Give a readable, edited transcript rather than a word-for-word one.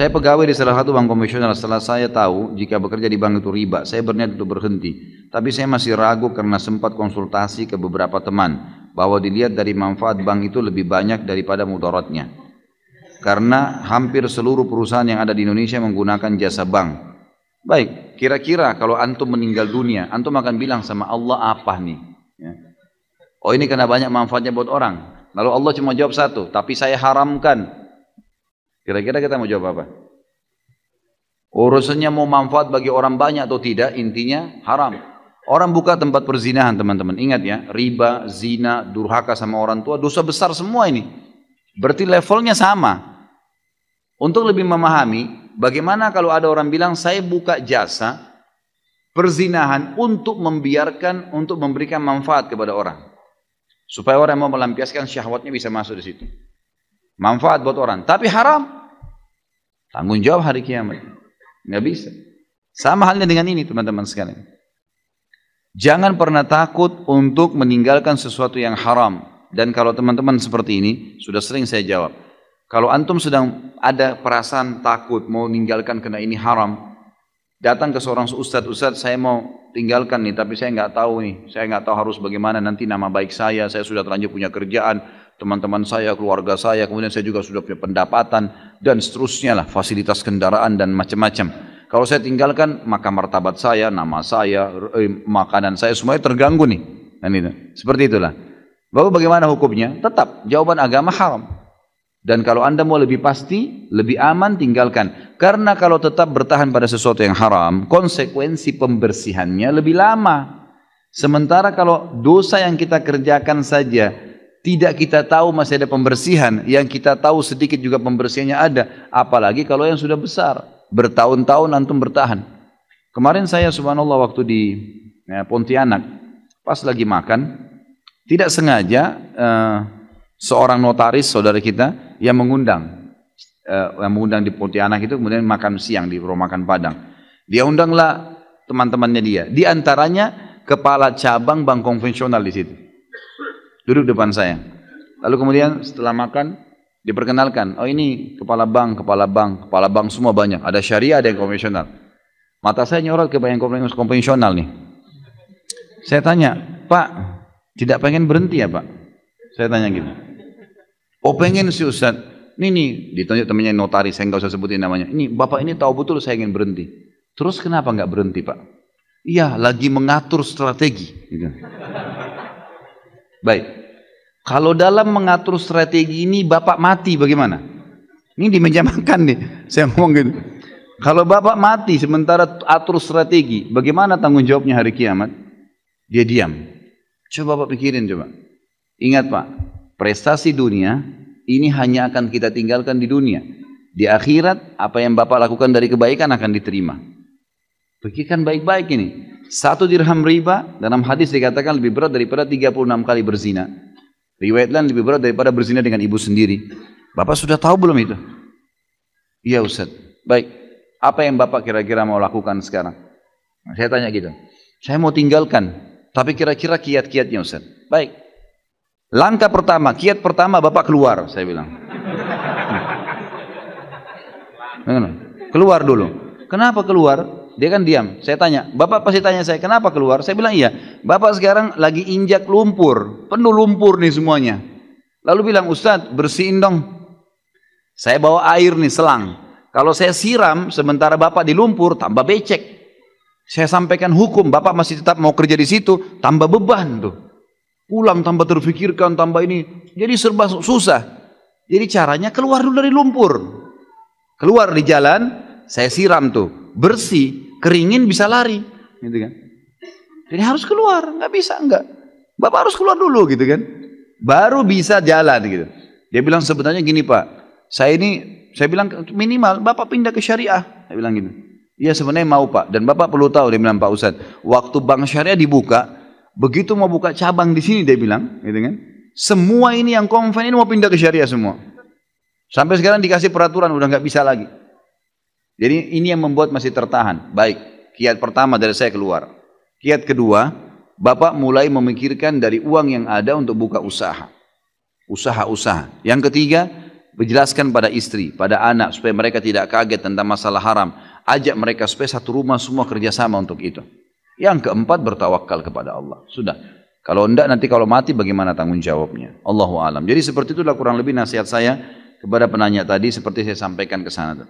Saya pegawai di salah satu bank konvensional. Setelah saya tahu jika bekerja di bank itu riba, saya berniat untuk berhenti. Tapi saya masih ragu karena sempat konsultasi ke beberapa teman bahwa dilihat dari manfaat bank itu lebih banyak daripada mudaratnya. Karena hampir seluruh perusahaan yang ada di Indonesia menggunakan jasa bank. Baik, kira-kira kalau antum meninggal dunia, antum akan bilang sama Allah apa nih? Ya. Oh, ini karena banyak manfaatnya buat orang. Lalu Allah cuma jawab satu, tapi saya haramkan. Kira-kira kita mau jawab apa? Urusannya mau manfaat bagi orang banyak atau tidak, intinya haram. Orang buka tempat perzinahan, teman-teman. Ingat ya, riba, zina, durhaka sama orang tua, dosa besar semua ini. Berarti levelnya sama. Untuk lebih memahami, bagaimana kalau ada orang bilang, saya buka jasa perzinahan untuk memberikan manfaat kepada orang. Supaya orang yang mau melampiaskan syahwatnya bisa masuk di situ. Manfaat buat orang, tapi haram. Tanggung jawab hari kiamat. Nggak bisa. Sama halnya dengan ini, teman-teman sekalian. Jangan pernah takut untuk meninggalkan sesuatu yang haram. Dan kalau teman-teman seperti ini, sudah sering saya jawab. Kalau antum sedang ada perasaan takut mau meninggalkan karena ini haram, datang ke seorang ustadz, saya mau tinggalkan nih, tapi saya nggak tahu nih, saya nggak tahu harus bagaimana nanti nama baik saya sudah terlanjur punya kerjaan, teman-teman saya, keluarga saya, kemudian saya juga sudah punya pendapatan, dan seterusnya lah, fasilitas kendaraan dan macam-macam. Kalau saya tinggalkan, maka martabat saya, nama saya, makanan saya, semuanya terganggu nih. Dan itu. Seperti itulah. Lalu bagaimana hukumnya? Tetap, jawaban agama haram. Dan kalau anda mau lebih pasti, lebih aman, tinggalkan. Karena kalau tetap bertahan pada sesuatu yang haram, konsekuensi pembersihannya lebih lama. Sementara kalau dosa yang kita kerjakan saja, tidak kita tahu masih ada pembersihan, yang kita tahu sedikit juga pembersihannya ada. Apalagi kalau yang sudah besar, bertahun-tahun antum bertahan. Kemarin saya subhanallah waktu di Pontianak, pas lagi makan, tidak sengaja seorang notaris saudara kita yang mengundang di Pontianak itu, kemudian makan siang di rumah makan Padang. Dia undanglah teman-temannya dia. Di antaranya kepala cabang bank konvensional di situ. Duduk depan saya. Lalu kemudian setelah makan diperkenalkan, oh ini kepala bank semua banyak. Ada syariah, ada yang konvensional. Mata saya nyorot ke yang konvensional nih. Saya tanya, Pak, tidak pengen berhenti ya Pak? Saya tanya gitu. Oh pengen sih Ustaz. Ini ditunjuk temannya notaris, saya nggak usah sebutin namanya. Ini Bapak ini tahu betul saya ingin berhenti. Terus kenapa nggak berhenti Pak? Iya, lagi mengatur strategi. Gitu. Baik, kalau dalam mengatur strategi ini Bapak mati bagaimana? Ini di meja makan nih, saya ngomong gitu. Kalau Bapak mati sementara atur strategi, bagaimana tanggung jawabnya hari kiamat? Dia diam. Coba Bapak pikirin coba. Ingat Pak, prestasi dunia ini hanya akan kita tinggalkan di dunia. Di akhirat, apa yang Bapak lakukan dari kebaikan akan diterima. Pikirkan baik-baik ini. 1 dirham riba dalam hadis dikatakan lebih berat daripada 36 kali berzina. Riwayat lain lebih berat daripada berzina dengan ibu sendiri. Bapak sudah tahu belum itu? Iya Ustaz. Baik. Apa yang Bapak kira-kira mau lakukan sekarang? Nah, saya tanya gitu. Saya mau tinggalkan. Tapi kira-kira kiat-kiatnya Ustaz. Baik. Langkah pertama, kiat pertama Bapak keluar. Saya bilang. Keluar dulu. Kenapa keluar? Dia kan diam. Saya tanya, Bapak pasti tanya saya, kenapa keluar? Saya bilang iya. Bapak sekarang lagi injak lumpur, penuh lumpur nih semuanya. Lalu bilang, Ustadz bersihin dong. Saya bawa air nih selang. Kalau saya siram sementara Bapak di lumpur, tambah becek. Saya sampaikan hukum, Bapak masih tetap mau kerja di situ, tambah beban tuh. Pulang tambah terfikirkan, tambah ini. Jadi serba susah. Jadi caranya keluar dulu dari lumpur. Keluar di jalan, saya siram tuh. Bersih, keringin bisa lari, gitu kan? Jadi harus keluar, nggak bisa enggak. Bapak harus keluar dulu, gitu kan? Baru bisa jalan, gitu. Dia bilang sebenarnya gini Pak, saya bilang minimal Bapak pindah ke syariah, saya bilang gitu. Iya sebenarnya mau Pak, dan Bapak perlu tahu, dia bilang Pak Ustadz, waktu bank syariah dibuka, begitu mau buka cabang di sini dia bilang, gitu kan? Semua ini yang konven ini mau pindah ke syariah semua. Sampai sekarang dikasih peraturan udah nggak bisa lagi. Jadi ini yang membuat masih tertahan. Baik, kiat pertama dari saya keluar. Kiat kedua, Bapak mulai memikirkan dari uang yang ada untuk buka usaha. Usaha-usaha. Yang ketiga, Menjelaskan pada istri, pada anak, supaya mereka tidak kaget tentang masalah haram. Ajak mereka supaya satu rumah semua kerjasama untuk itu. Yang keempat, bertawakal kepada Allah. Sudah. Kalau enggak, nanti kalau mati bagaimana tanggung jawabnya? Allahu alam. Jadi seperti itulah kurang lebih nasihat saya kepada penanya tadi, seperti saya sampaikan ke sana.